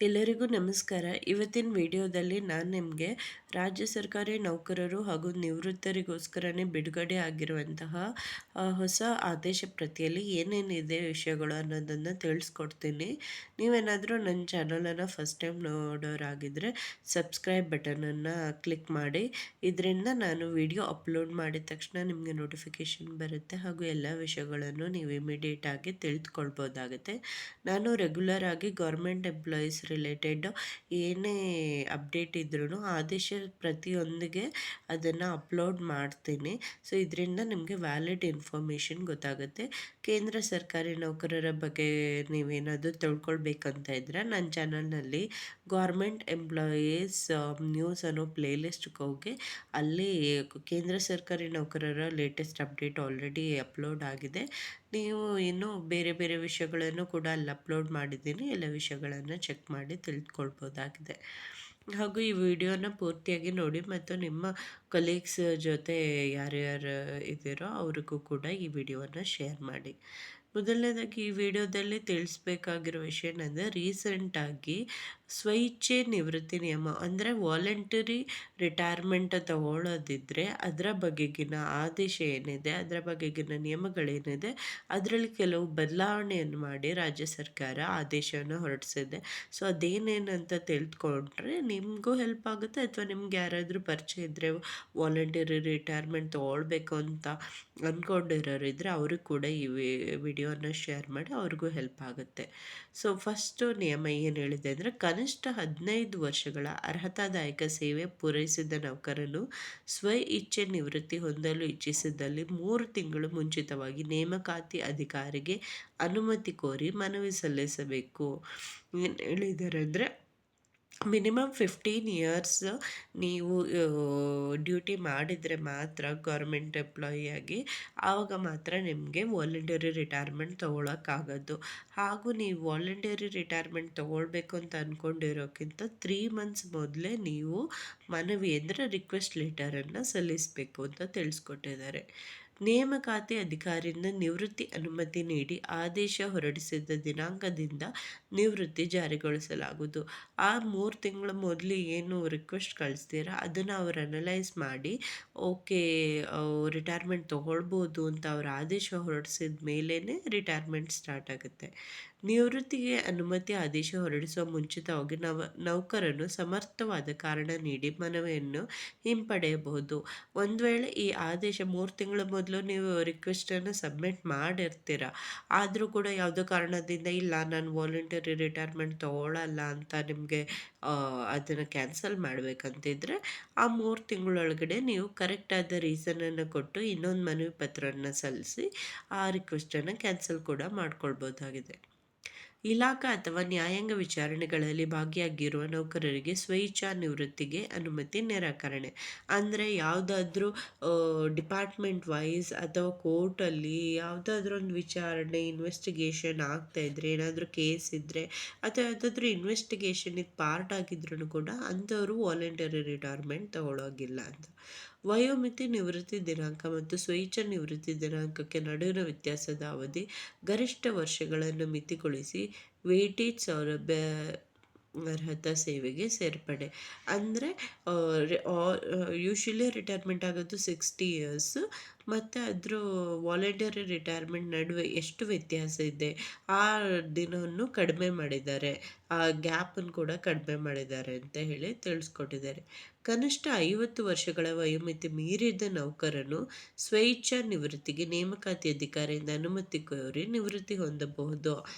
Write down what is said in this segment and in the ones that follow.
ಎಲ್ಲರಿಗೂ ನಮಸ್ಕಾರ. ಇವತ್ತಿನ ವಿಡಿಯೋದಲ್ಲಿ ನಾನು ನಿಮಗೆ ರಾಜ್ಯ ಸರ್ಕಾರಿ ನೌಕರರು ಹಾಗೂ ನಿವೃತ್ತರಿಗೋಸ್ಕರನೇ ಬಿಡುಗಡೆ ಆಗಿರುವಂತಹ ಹೊಸ ಆದೇಶ ಪ್ರತಿಯಲ್ಲಿ ಏನೇನಿದೆ ವಿಷಯಗಳು ಅನ್ನೋದನ್ನು ತಿಳಿಸ್ಕೊಡ್ತೀನಿ. ನೀವೇನಾದರೂ ನನ್ನ ಚಾನಲನ್ನು ಫಸ್ಟ್ ಟೈಮ್ ನೋಡೋರಾಗಿದ್ದರೆ ಸಬ್ಸ್ಕ್ರೈಬ್ ಬಟನನ್ನು ಕ್ಲಿಕ್ ಮಾಡಿ. ಇದರಿಂದ ನಾನು ವಿಡಿಯೋ ಅಪ್ಲೋಡ್ ಮಾಡಿದ ತಕ್ಷಣ ನಿಮಗೆ ನೋಟಿಫಿಕೇಷನ್ ಬರುತ್ತೆ ಹಾಗೂ ಎಲ್ಲ ವಿಷಯಗಳನ್ನು ನೀವು ಇಮಿಡಿಯೇಟಾಗಿ ತಿಳಿದುಕೊಳ್ಬೋದಾಗುತ್ತೆ. ನಾನು ರೆಗ್ಯುಲರ್ ಆಗಿ ಗೌರ್ಮೆಂಟ್ ಎಂಪ್ಲಾಯೀಸ್ ರಿಲೇಟೆಡ್ ಏನೇ ಅಪ್ಡೇಟ್ ಇದ್ರೂ ಆದೇಶ ಪ್ರತಿಯೊಂದಿಗೆ ಅದನ್ನು ಅಪ್ಲೋಡ್ ಮಾಡ್ತೀನಿ. ಸೊ ಇದರಿಂದ ನಿಮಗೆ ವ್ಯಾಲಿಡ್ ಇನ್ಫಾರ್ಮೇಷನ್ ಗೊತ್ತಾಗುತ್ತೆ. ಕೇಂದ್ರ ಸರ್ಕಾರಿ ನೌಕರರ ಬಗ್ಗೆ ನೀವೇನಾದರೂ ತಿಳ್ಕೊಳ್ಬೇಕಂತ ಇದ್ದರೆ ನನ್ನ ಚಾನಲ್ನಲ್ಲಿ ಗೌರ್ಮೆಂಟ್ ಎಂಪ್ಲಾಯೀಸ್ ನ್ಯೂಸ್ ಅನ್ನೋ ಪ್ಲೇಲಿಸ್ಟ್ಗೆ ಹೋಗಿ ಅಲ್ಲಿ ಕೇಂದ್ರ ಸರ್ಕಾರಿ ನೌಕರರ ಲೇಟೆಸ್ಟ್ ಅಪ್ಡೇಟ್ ಆಲ್ರೆಡಿ ಅಪ್ಲೋಡ್ ಆಗಿದೆ. ನೀವು ಇನ್ನೂ ಬೇರೆ ಬೇರೆ ವಿಷಯಗಳನ್ನು ಕೂಡ ಅಲ್ಲಿ ಅಪ್ಲೋಡ್ ಮಾಡಿದ್ದೀನಿ. ಎಲ್ಲ ವಿಷಯಗಳನ್ನು ಚೆಕ್ ಮಾಡಿ ತಿಳ್ಕೊಳ್ಬೋದಾಗಿದೆ. ಹಾಗೂ ಈ ವಿಡಿಯೋನ ಪೂರ್ತಿಯಾಗಿ ನೋಡಿ ಮತ್ತು ನಿಮ್ಮ ಕಲೀಗ್ಸ್ ಜೊತೆ ಯಾರ್ಯಾರು ಇದ್ದೀರೋ ಅವ್ರಿಗೂ ಕೂಡ ಈ ವಿಡಿಯೋವನ್ನು ಶೇರ್ ಮಾಡಿ. ಮೊದಲನೇದಾಗಿ ಈ ವಿಡಿಯೋದಲ್ಲಿ ತಿಳಿಸ್ಬೇಕಾಗಿರೋ ವಿಷಯ ಏನಂದರೆ, ರೀಸೆಂಟಾಗಿ ಸ್ವಇಚ್ಛೆ ನಿವೃತ್ತಿ ನಿಯಮ ಅಂದರೆ ವಾಲಂಟರಿ ರಿಟೈರ್ಮೆಂಟ್ ತಗೊಳ್ಳೋದಿದ್ದರೆ ಅದರ ಬಗೆಗಿನ ಆದೇಶ ಏನಿದೆ, ಅದರ ಬಗೆಗಿನ ನಿಯಮಗಳೇನಿದೆ, ಅದರಲ್ಲಿ ಕೆಲವು ಬದಲಾವಣೆಯನ್ನು ಮಾಡಿ ರಾಜ್ಯ ಸರ್ಕಾರ ಆದೇಶವನ್ನು ಹೊರಡಿಸಿದೆ. ಸೊ ಅದೇನೇನಂತ ತಿಳ್ಕೊಂಡ್ರೆ ನಿಮಗೂ ಹೆಲ್ಪ್ ಆಗುತ್ತೆ, ಅಥವಾ ನಿಮ್ಗೆ ಯಾರಾದರೂ ಪರಿಚಯ ಇದ್ದರೆ ವಾಲಂಟರಿ ರಿಟೈರ್ಮೆಂಟ್ ತೊಗೊಳ್ಬೇಕು ಅಂತ ಅಂದ್ಕೊಂಡಿರೋರು ಇದ್ದರೆ ಅವ್ರಿಗೆ ಕೂಡ ಈ ವಿಡಿಯೋನ ಶೇರ್ ಮಾಡಿ, ಅವ್ರಿಗೂ ಹೆಲ್ಪ್ ಆಗುತ್ತೆ. ಸೊ ಫಸ್ಟು ನಿಯಮ ಏನು ಹೇಳಿದೆ ಅಂದರೆ, ಕನಿಷ್ಠ 15 ವರ್ಷಗಳ ಅರ್ಹತಾದಾಯಕ ಸೇವೆ ಪೂರೈಸಿದ ನೌಕರನು ಸ್ವ ಇಚ್ಛೆ ನಿವೃತ್ತಿ ಹೊಂದಲು ಇಚ್ಛಿಸಿದಲ್ಲಿ 3 ತಿಂಗಳು ಮುಂಚಿತವಾಗಿ ನೇಮಕಾತಿ ಅಧಿಕಾರಿಗೆ ಅನುಮತಿ ಕೋರಿ ಮನವಿ ಸಲ್ಲಿಸಬೇಕು. ಏನು ಹೇಳಿದ್ದಾರೆ ಅಂದರೆ, ಮಿನಿಮಮ್ 15 ಇಯರ್ಸ್ ನೀವು ಡ್ಯೂಟಿ ಮಾಡಿದರೆ ಮಾತ್ರ ಗೌರ್ಮೆಂಟ್ ಎಂಪ್ಲಾಯಿಯಾಗಿ, ಆವಾಗ ಮಾತ್ರ ನಿಮಗೆ ವಾಲಂಟರಿ ರಿಟೈರ್ಮೆಂಟ್ ತೊಗೊಳಕ್ಕಾಗೋದು. ಹಾಗೂ ನೀವು ವಾಲಂಟರಿ ರಿಟೈರ್ಮೆಂಟ್ ತೊಗೊಳ್ಬೇಕು ಅಂತ ಅಂದ್ಕೊಂಡಿರೋಕ್ಕಿಂತ 3 ಮಂತ್ಸ್ ಮೊದಲೇ ನೀವು ಮನವಿ ಅಂದರೆ ರಿಕ್ವೆಸ್ಟ್ ಲೆಟರನ್ನು ಸಲ್ಲಿಸಬೇಕು ಅಂತ ತಿಳಿಸ್ಕೊಟ್ಟಿದ್ದಾರೆ. ನೇಮಕಾತಿ ಅಧಿಕಾರಿಯಿಂದ ನಿವೃತ್ತಿ ಅನುಮತಿ ನೀಡಿ ಆದೇಶ ಹೊರಡಿಸಿದ ದಿನಾಂಕದಿಂದ ನಿವೃತ್ತಿ ಜಾರಿಗೊಳಿಸಲಾಗುವುದು. ಆ 3 ತಿಂಗಳ ಮೊದಲು ಏನು ರಿಕ್ವೆಸ್ಟ್ ಕಳಿಸ್ತೀರಾ ಅದನ್ನು ಅವ್ರು ಅನಲೈಸ್ ಮಾಡಿ ಓಕೆ ರಿಟೈರ್ಮೆಂಟ್ ತೊಗೊಳ್ಬೋದು ಅಂತ ಅವ್ರ ಆದೇಶ ಹೊರಡಿಸಿದ ಮೇಲೇ ರಿಟೈರ್ಮೆಂಟ್ ಸ್ಟಾರ್ಟ್ ಆಗುತ್ತೆ. ನಿವೃತ್ತಿಗೆ ಅನುಮತಿ ಆದೇಶ ಹೊರಡಿಸುವ ಮುಂಚಿತವಾಗಿ ನೌಕರನು ಸಮರ್ಥವಾದ ಕಾರಣ ನೀಡಿ ಮನವಿಯನ್ನು ಹಿಂಪಡೆಯಬಹುದು. ಒಂದು ವೇಳೆ ಈ ಆದೇಶ 3 ತಿಂಗಳ ಮೊದಲು ನೀವು ರಿಕ್ವೆಸ್ಟನ್ನು ಸಬ್ಮಿಟ್ ಮಾಡಿರ್ತೀರ, ಆದರೂ ಕೂಡ ಯಾವುದೋ ಕಾರಣದಿಂದ ಇಲ್ಲ ನಾನು ವಾಲಂಟರಿ ರಿಟೈರ್ಮೆಂಟ್ ತೊಗೊಳ್ಳಲ್ಲ ಅಂತ ನಿಮಗೆ ಅದನ್ನು ಕ್ಯಾನ್ಸಲ್ ಮಾಡಬೇಕಂತಿದ್ರೆ ಆ 3 ತಿಂಗಳೊಳಗಡೆ ನೀವು ಕರೆಕ್ಟಾದ ರೀಸನನ್ನು ಕೊಟ್ಟು ಇನ್ನೊಂದು ಮನವಿ ಪತ್ರವನ್ನು ಸಲ್ಲಿಸಿ ಆ ರಿಕ್ವೆಸ್ಟನ್ನು ಕ್ಯಾನ್ಸಲ್ ಕೂಡ ಮಾಡ್ಕೊಳ್ಬೋದಾಗಿದೆ. ಇಲಾಖಾ ಅಥವಾ ನ್ಯಾಯಾಂಗ ವಿಚಾರಣೆಗಳಲ್ಲಿ ಭಾಗಿಯಾಗಿರುವ ನೌಕರರಿಗೆ ಸ್ವಇಚ್ಛಾ ನಿವೃತ್ತಿಗೆ ಅನುಮತಿ ನಿರಾಕರಣೆ. ಅಂದರೆ ಯಾವುದಾದ್ರೂ ಡಿಪಾರ್ಟ್ಮೆಂಟ್ ವೈಸ್ ಅಥವಾ ಕೋರ್ಟಲ್ಲಿ ಯಾವುದಾದ್ರೂ ಒಂದು ವಿಚಾರಣೆ ಇನ್ವೆಸ್ಟಿಗೇಷನ್ ಆಗ್ತಾಯಿದ್ರೆ, ಏನಾದರೂ ಕೇಸ್ ಇದ್ದರೆ ಅಥವಾ ಯಾವುದಾದ್ರೂ ಇನ್ವೆಸ್ಟಿಗೇಷನಿಗೆ ಪಾರ್ಟ್ ಆಗಿದ್ರೂ ಕೂಡ ಅಂಥವರು ವಾಲಂಟರಿ ರಿಟೈರ್ಮೆಂಟ್ ತಗೊಳ್ಳೋಗಿಲ್ಲ ಅಂತ. ವಯೋಮಿತಿ ನಿವೃತ್ತಿ ದಿನಾಂಕ ಮತ್ತು ಸ್ವಇಚ್ಛಾ ನಿವೃತ್ತಿ ದಿನಾಂಕಕ್ಕೆ ನಡುವಿನ ವ್ಯತ್ಯಾಸದ ಅವಧಿ ಗರಿಷ್ಠ ವರ್ಷಗಳನ್ನು ಮಿತಿಗೊಳಿಸಿ ವೇಟೇಜ್ ಸೌಲಭ್ಯ ಅರ್ಹತಾ ಸೇವೆಗೆ ಸೇರ್ಪಡೆ. ಅಂದರೆ ಯೂಶ್ವಲಿ ರಿಟೈರ್ಮೆಂಟ್ ಆಗೋದು 60 ಇಯರ್ಸ್ ಮತ್ತು ಅದ್ರ ವಾಲಂಟರಿ ರಿಟೈರ್ಮೆಂಟ್ ನಡುವೆ ಎಷ್ಟು ವ್ಯತ್ಯಾಸ ಇದೆ ಆ ದಿನವನ್ನು ಕಡಿಮೆ ಮಾಡಿದ್ದಾರೆ, ಆ ಗ್ಯಾಪನ್ನು ಕೂಡ ಕಡಿಮೆ ಮಾಡಿದ್ದಾರೆ ಅಂತ ಹೇಳಿ ತಿಳಿಸ್ಕೊಟ್ಟಿದ್ದಾರೆ. ಕನಿಷ್ಠ 50 ವರ್ಷಗಳ ವಯೋಮಿತಿ ಮೀರಿದ ನೌಕರನು ಸ್ವಇಚ್ಛಾ ನಿವೃತ್ತಿಗೆ ನೇಮಕಾತಿ ಅಧಿಕಾರಿಯಿಂದ ಅನುಮತಿ ಕೋರಿ ನಿವೃತ್ತಿ ಹೊಂದಬಹುದು.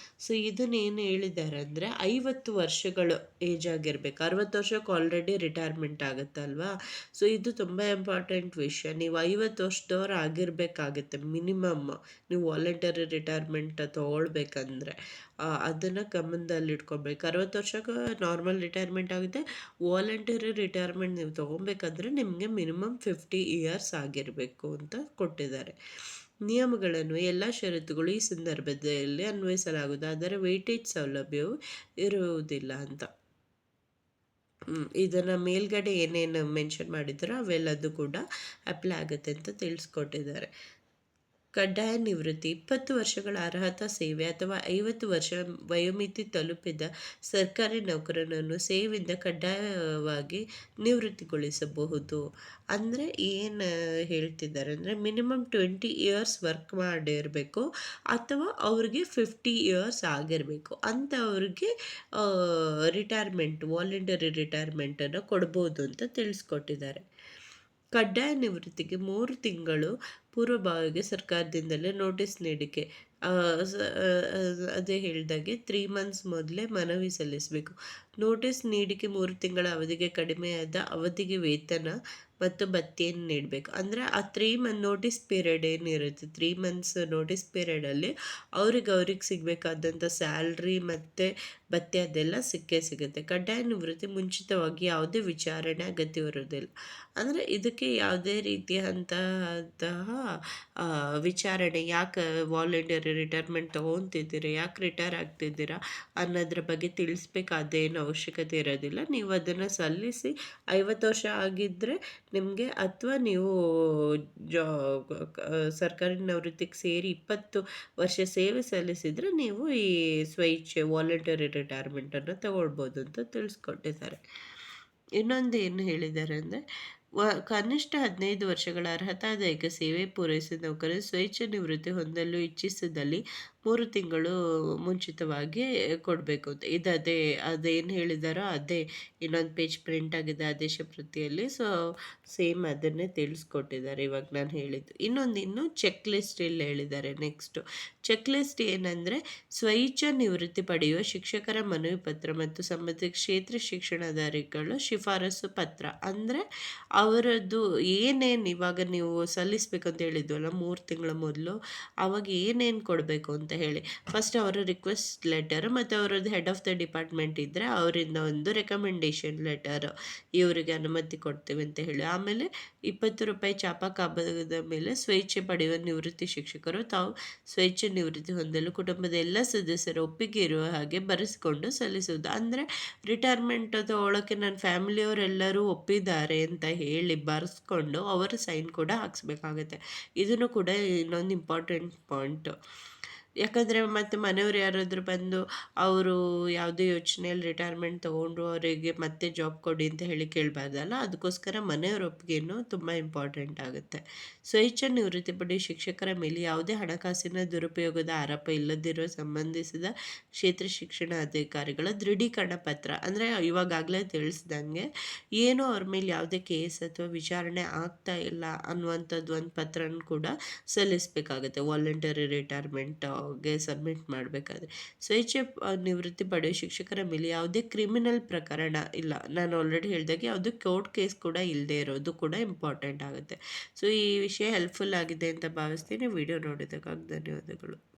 ಸೊ ಇದನ್ನೇನು ಹೇಳಿದ್ದಾರೆ ಅಂದರೆ, 50 ವರ್ಷಗಳು ಏಜ್ ಆಗಿರಬೇಕು. 60 ವರ್ಷಕ್ಕೆ ಆಲ್ರೆಡಿ ರಿಟೈರ್ಮೆಂಟ್ ಆಗುತ್ತಲ್ವಾ. ಸೊ ಇದು ತುಂಬ ಇಂಪಾರ್ಟೆಂಟ್ ವಿಷಯ. ನೀವು 50 ವರ್ಷದವ್ರು ಆಗಿರಬೇಕಾಗುತ್ತೆ ಮಿನಿಮಮ್, ನೀವು ವಾಲಂಟರಿ ರಿಟೈರ್ಮೆಂಟ್ ತೊಗೊಳ್ಬೇಕಂದ್ರೆ ಅದನ್ನು ಗಮನದಲ್ಲಿಟ್ಕೊಬೇಕು. 60 ವರ್ಷಕ್ಕೆ ನಾರ್ಮಲ್ ರಿಟೈರ್ಮೆಂಟ್ ಆಗುತ್ತೆ. ವಾಲಂಟರಿ ರಿಟೈರ್ಮೆಂಟ್ ನೀವು ತೊಗೊಬೇಕಂದ್ರೆ ನಿಮಗೆ ಮಿನಿಮಮ್ 50 ಇಯರ್ಸ್ ಆಗಿರಬೇಕು ಅಂತ ಕೊಟ್ಟಿದ್ದಾರೆ. ನಿಯಮಗಳನ್ನು ಎಲ್ಲ ಷರತ್ತುಗಳು ಈ ಸಂದರ್ಭದಲ್ಲಿ ಅನ್ವಯಿಸಲಾಗುವುದು, ಆದರೆ ವೇಟೇಜ್ ಸೌಲಭ್ಯವು ಇರುವುದಿಲ್ಲ ಅಂತ. ಇದನ್ನು ಮೇಲ್ಗಡೆ ಏನೇನು ಮೆನ್ಷನ್ ಮಾಡಿದ್ದಾರೋ ಅವೆಲ್ಲದು ಕೂಡ ಅಪ್ಲೈ ಆಗುತ್ತೆ ಅಂತ ತಿಳಿಸ್ಕೊಟ್ಟಿದ್ದಾರೆ. ಕಡ್ಡಾಯ ನಿವೃತ್ತಿ 20 ವರ್ಷಗಳ ಅರ್ಹತಾ ಸೇವೆ ಅಥವಾ 50 ವರ್ಷ ವಯೋಮಿತಿ ತಲುಪಿದ ಸರ್ಕಾರಿ ನೌಕರನನ್ನು ಸೇವೆಯಿಂದ ಕಡ್ಡಾಯವಾಗಿ ನಿವೃತ್ತಿಗೊಳಿಸಬಹುದು. ಅಂದರೆ ಏನು ಹೇಳ್ತಿದ್ದಾರೆ ಅಂದರೆ ಮಿನಿಮಮ್ 20 ಇಯರ್ಸ್ ವರ್ಕ್ ಮಾಡಿರಬೇಕು ಅಥವಾ ಅವ್ರಿಗೆ 50 ಇಯರ್ಸ್ ಆಗಿರಬೇಕು. ಅಂಥವ್ರಿಗೆ ವಾಲಂಟರಿ ರಿಟೈರ್ಮೆಂಟನ್ನು ಕೊಡ್ಬೋದು ಅಂತ ತಿಳಿಸ್ಕೊಟ್ಟಿದ್ದಾರೆ. ಕಡ್ಡಾಯ ನಿವೃತ್ತಿಗೆ 3 ತಿಂಗಳು ಪೂರ್ವಭಾವಿಗೆ ಸರ್ಕಾರದಿಂದಲೇ ನೋಟಿಸ್ ನೀಡಿಕೆ. ಆ, ಅದೇ ಹೇಳ್ದಾಗೆ 3 ಮಂತ್ಸ್ ಮೊದಲೇ ಮನವಿ ಸಲ್ಲಿಸಬೇಕು. ನೋಟಿಸ್ ನೀಡಿಕೆ 3 ತಿಂಗಳ ಅವಧಿಗೆ ಕಡಿಮೆಯಾದ ಅವಧಿಗೆ ವೇತನ ಮತ್ತು ಭತ್ಯೆಯನ್ನು ನೀಡಬೇಕು. ಅಂದರೆ ಆ 3 ಮಂತ್ ನೋಟಿಸ್ ಪೀರಿಯಡ್ ಏನಿರುತ್ತೆ, 3 ಮಂತ್ಸ್ ನೋಟಿಸ್ ಪೀರಿಯಡಲ್ಲಿ ಅವ್ರಿಗೆ ಸಿಗಬೇಕಾದಂಥ ಸ್ಯಾಲ್ರಿ ಮತ್ತು ಭತ್ಯೆ ಅದೆಲ್ಲ ಸಿಕ್ಕೇ ಸಿಗುತ್ತೆ. ಕಡ್ಡಾಯ ನಿವೃತ್ತಿ ಮುಂಚಿತವಾಗಿ ಯಾವುದೇ ವಿಚಾರಣೆ ಅಗತ್ಯವಿರುವುದಿಲ್ಲ. ಅಂದರೆ ಇದಕ್ಕೆ ಯಾವುದೇ ರೀತಿಯಂತಹ ವಿಚಾರಣೆ ಯಾಕೆ ವಾಲಂಟರಿ ರಿಟೈರ್ಮೆಂಟ್ ತೊಗೊತಿದ್ದೀರಾ, ಯಾಕೆ ರಿಟೈರ್ ಆಗ್ತಿದ್ದೀರಾ ಅನ್ನೋದ್ರ ಬಗ್ಗೆ ತಿಳಿಸ್ಬೇಕಾದೇನು ಅವಶ್ಯಕತೆ ಇರೋದಿಲ್ಲ. ನೀವು ಅದನ್ನು ಸಲ್ಲಿಸಿ 50 ವರ್ಷ ಆಗಿದ್ದರೆ ನಿಮಗೆ, ಅಥವಾ ನೀವು ಜಾ ಸರ್ಕಾರಿ ನಿವೃತ್ತಿಗೆ ಸೇರಿ 20 ವರ್ಷ ಸೇವೆ ಸಲ್ಲಿಸಿದರೆ ನೀವು ಈ ಸ್ವಇಚ್ಛೆ ವಾಲಂಟರಿ ರಿಟೈರ್ಮೆಂಟನ್ನು ತಗೊಳ್ಬೋದು ಅಂತ ತಿಳಿಸ್ಕೊಟ್ಟಿದ್ದಾರೆ. ಇನ್ನೊಂದು ಏನು ಹೇಳಿದ್ದಾರೆ ಅಂದರೆ ಕನಿಷ್ಠ 15 ವರ್ಷಗಳ ಅರ್ಹತಾದಾಯಕ ಸೇವೆ ಪೂರೈಸಿದ ನೌಕರರು ಸ್ವಇಚ್ಛೆ ನಿವೃತ್ತಿ ಹೊಂದಲು ಇಚ್ಛಿಸಿದಲ್ಲಿ 3 ತಿಂಗಳು ಮುಂಚಿತವಾಗಿ ಕೊಡಬೇಕು ಅಂತ. ಅದೇನು ಹೇಳಿದಾರೋ ಅದೇ ಇನ್ನೊಂದು ಪೇಜ್ ಪ್ರಿಂಟ್ ಆಗಿದೆ ಆದೇಶ ಪ್ರತಿಯಲ್ಲಿ. ಸೊ ಸೇಮ್ ಅದನ್ನೇ ತಿಳಿಸ್ಕೊಟ್ಟಿದ್ದಾರೆ ಇವಾಗ ನಾನು ಹೇಳಿದ್ದು. ಇನ್ನು ಚೆಕ್ ಲಿಸ್ಟ್ ಇಲ್ಲಿ ಹೇಳಿದ್ದಾರೆ. ನೆಕ್ಸ್ಟು ಚೆಕ್ ಲಿಸ್ಟ್ ಏನಂದರೆ ಸ್ವಇಚ್ಛಾ ನಿವೃತ್ತಿ ಪಡೆಯುವ ಶಿಕ್ಷಕರ ಮನವಿ ಪತ್ರ ಮತ್ತು ಸಂಬಂಧಿತ ಕ್ಷೇತ್ರ ಶಿಕ್ಷಣಾಧಿಕಾರಿಗಳ ಶಿಫಾರಸು ಪತ್ರ. ಅಂದರೆ ಅವರದ್ದು ಏನೇನು ಇವಾಗ ನೀವು ಸಲ್ಲಿಸ್ಬೇಕಂತ ಹೇಳಿದ್ವಲ್ಲ 3 ತಿಂಗಳ ಮೊದಲು, ಆವಾಗ ಏನೇನು ಕೊಡಬೇಕು ಅಂತ ಹೇಳಿ. ಫಸ್ಟ್ ಅವರ ರಿಕ್ವೆಸ್ಟ್ ಲೆಟರ್ ಮತ್ತು ಅವರದ್ದು ಹೆಡ್ ಆಫ್ ದ ಡಿಪಾರ್ಟ್ಮೆಂಟ್ ಇದ್ದರೆ ಅವರಿಂದ ಒಂದು ರೆಕಮೆಂಡೇಶನ್ ಲೆಟರ್, ಇವರಿಗೆ ಅನುಮತಿ ಕೊಡ್ತೀವಿ ಅಂತ ಹೇಳಿ. ಆಮೇಲೆ 20 ರೂಪಾಯಿ ಚಾಪಾ ಕಾಗದದ ಮೇಲೆ ಸ್ವಇಚ್ಛೆ ಪಡೆಯುವ ನಿವೃತ್ತಿ ಶಿಕ್ಷಕರು ತಾವು ಸ್ವಇಚ್ಛೆ ನಿವೃತ್ತಿ ಹೊಂದಲು ಕುಟುಂಬದ ಎಲ್ಲ ಸದಸ್ಯರ ಒಪ್ಪಿಗೆ ಇರುವ ಹಾಗೆ ಬರೆಸಿಕೊಂಡು ಸಲ್ಲಿಸುವುದು. ಅಂದರೆ ರಿಟೈರ್ಮೆಂಟ್ ತಗೊಳ್ಳೋಕ್ಕೆ ನನ್ನ ಫ್ಯಾಮಿಲಿಯವರೆಲ್ಲರೂ ಒಪ್ಪಿದ್ದಾರೆ ಅಂತ ಹೇಳಿ ಬರೆಸ್ಕೊಂಡು ಅವರ ಸೈನ್ ಕೂಡ ಹಾಕ್ಸ್ಬೇಕಾಗತ್ತೆ. ಇದನ್ನು ಕೂಡ ಇನ್ನೊಂದು ಇಂಪಾರ್ಟೆಂಟ್ ಪಾಯಿಂಟು. ಯಾಕಂದರೆ ಮತ್ತು ಮನೆಯವ್ರು ಯಾರಾದರೂ ಬಂದು ಅವರು ಯಾವುದೇ ಯೋಚನೆಯಲ್ಲಿ ರಿಟೈರ್ಮೆಂಟ್ ತೊಗೊಂಡ್ರು, ಅವರಿಗೆ ಮತ್ತೆ ಜಾಬ್ ಕೊಡಿ ಅಂತ ಹೇಳಿ ಕೇಳಬಾರ್ದಲ್ಲ. ಅದಕ್ಕೋಸ್ಕರ ಮನೆಯವರ ಒಪ್ಪಿಗೆಯೂ ತುಂಬ ಇಂಪಾರ್ಟೆಂಟ್ ಆಗುತ್ತೆ. ಸ್ವಇಚ್ಛಾ ನಿವೃತ್ತಿ ಪಡೆಯುವ ಶಿಕ್ಷಕರ ಮೇಲೆ ಯಾವುದೇ ಹಣಕಾಸಿನ ದುರುಪಯೋಗದ ಆರೋಪ ಇಲ್ಲದಿರುವ ಸಂಬಂಧಿಸಿದ ಕ್ಷೇತ್ರ ಶಿಕ್ಷಣಾಧಿಕಾರಿಗಳ ದೃಢೀಕರಣ ಪತ್ರ. ಅಂದರೆ ಇವಾಗಲೇ ತಿಳಿಸ್ದಂಗೆ ಏನೋ ಅವ್ರ ಮೇಲೆ ಯಾವುದೇ ಕೇಸ್ ಅಥವಾ ವಿಚಾರಣೆ ಆಗ್ತಾ ಇಲ್ಲ ಅನ್ನುವಂಥದ್ದು ಒಂದು ಪತ್ರನ ಕೂಡ ಸಲ್ಲಿಸಬೇಕಾಗುತ್ತೆ ವಾಲಂಟರಿ ರಿಟೈರ್ಮೆಂಟ್ಗೆ ಸಬ್ಮಿಟ್ ಮಾಡಬೇಕಾದ್ರೆ. ಸ್ವಇಚ್ಛೆ ನಿವೃತ್ತಿ ಪಡೆಯುವ ಶಿಕ್ಷಕರ ಮೇಲೆ ಯಾವುದೇ ಕ್ರಿಮಿನಲ್ ಪ್ರಕರಣ ಇಲ್ಲ. ನಾನು ಆಲ್ರೆಡಿ ಹೇಳಿದಾಗೆ ಯಾವುದೇ ಕೋರ್ಟ್ ಕೇಸ್ ಕೂಡ ಇಲ್ಲದೆ ಇರೋದು ಕೂಡ ಇಂಪಾರ್ಟೆಂಟ್ ಆಗುತ್ತೆ. ಸೊ ಈ ವಿಷಯ ಹೆಲ್ಪ್ಫುಲ್ ಆಗಿದೆ ಅಂತ ಭಾವಿಸ್ತೀನಿ. ವಿಡಿಯೋ ನೋಡಿದ್ದಕ್ಕಾಗಿ ಧನ್ಯವಾದಗಳು.